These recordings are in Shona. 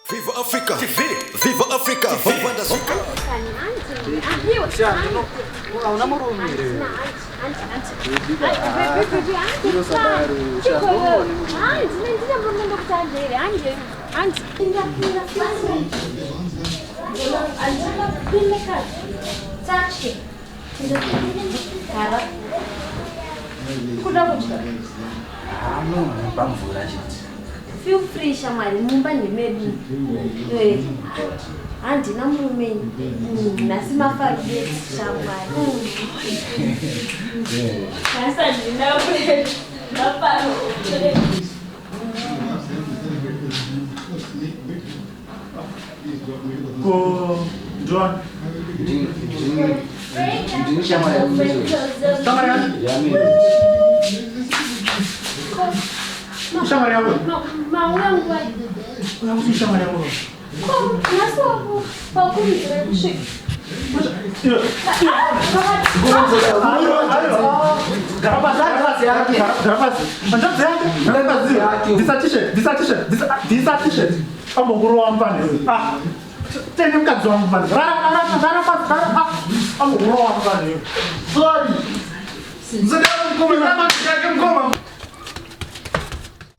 Viva Africa! Viva Africa! Viva da Zuka! Feel free, Shamari. Mumbani maybe. Auntie, no mume. Nasima forget Shamari. Sasa ninawe. Naparo. Go, John. Shamari. Shamari yako. Mau yangu wapi? Unamsi shamari yako. Nasoma kwa kumshika.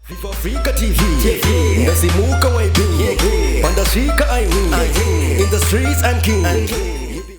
Viva Africa TV, Nasimuka waibu, Pandashika I win, in the streets I'm king.